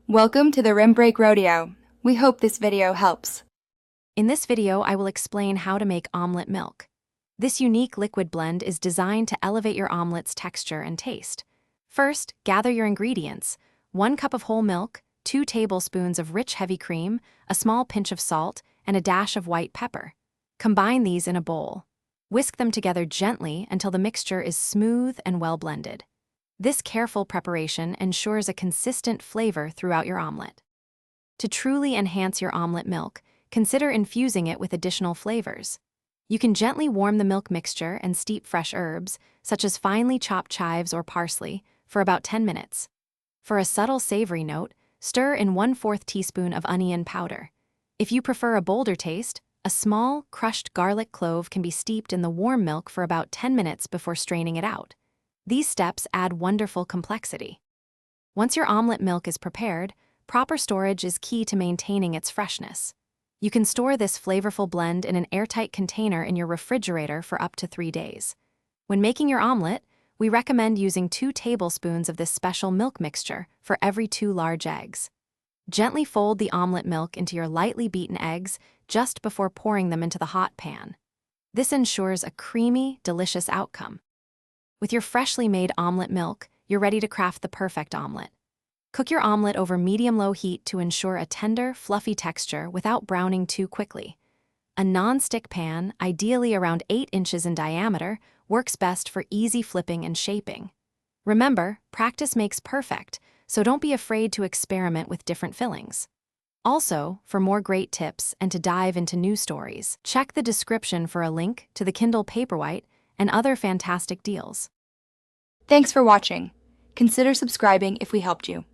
Welcome to the Rim Break Rodeo. We hope this video helps. In this video, I will explain how to make omelet milk. This unique liquid blend is designed to elevate your omelet's texture and taste. First, gather your ingredients: 1 cup of whole milk, 2 tablespoons of rich heavy cream, a small pinch of salt, and a dash of white pepper. Combine these in a bowl. Whisk them together gently until the mixture is smooth and well blended. This careful preparation ensures a consistent flavor throughout your omelet. To truly enhance your omelet milk, consider infusing it with additional flavors. You can gently warm the milk mixture and steep fresh herbs, such as finely chopped chives or parsley, for about 10 minutes. For a subtle savory note, stir in 1/4 teaspoon of onion powder. If you prefer a bolder taste, a small, crushed garlic clove can be steeped in the warm milk for about 10 minutes before straining it out. These steps add wonderful complexity. Once your omelet milk is prepared, proper storage is key to maintaining its freshness. You can store this flavorful blend in an airtight container in your refrigerator for up to 3 days. When making your omelet, we recommend using 2 tablespoons of this special milk mixture for every 2 large eggs. Gently fold the omelet milk into your lightly beaten eggs just before pouring them into the hot pan. This ensures a creamy, delicious outcome. With your freshly made omelet milk, you're ready to craft the perfect omelet. Cook your omelet over medium-low heat to ensure a tender, fluffy texture without browning too quickly. A non-stick pan, ideally around 8 inches in diameter, works best for easy flipping and shaping. Remember, practice makes perfect, so don't be afraid to experiment with different fillings. Also, for more great tips and to dive into new stories, check the description for a link to the Kindle Paperwhite and other fantastic deals. Thanks for watching. Consider subscribing if we helped you.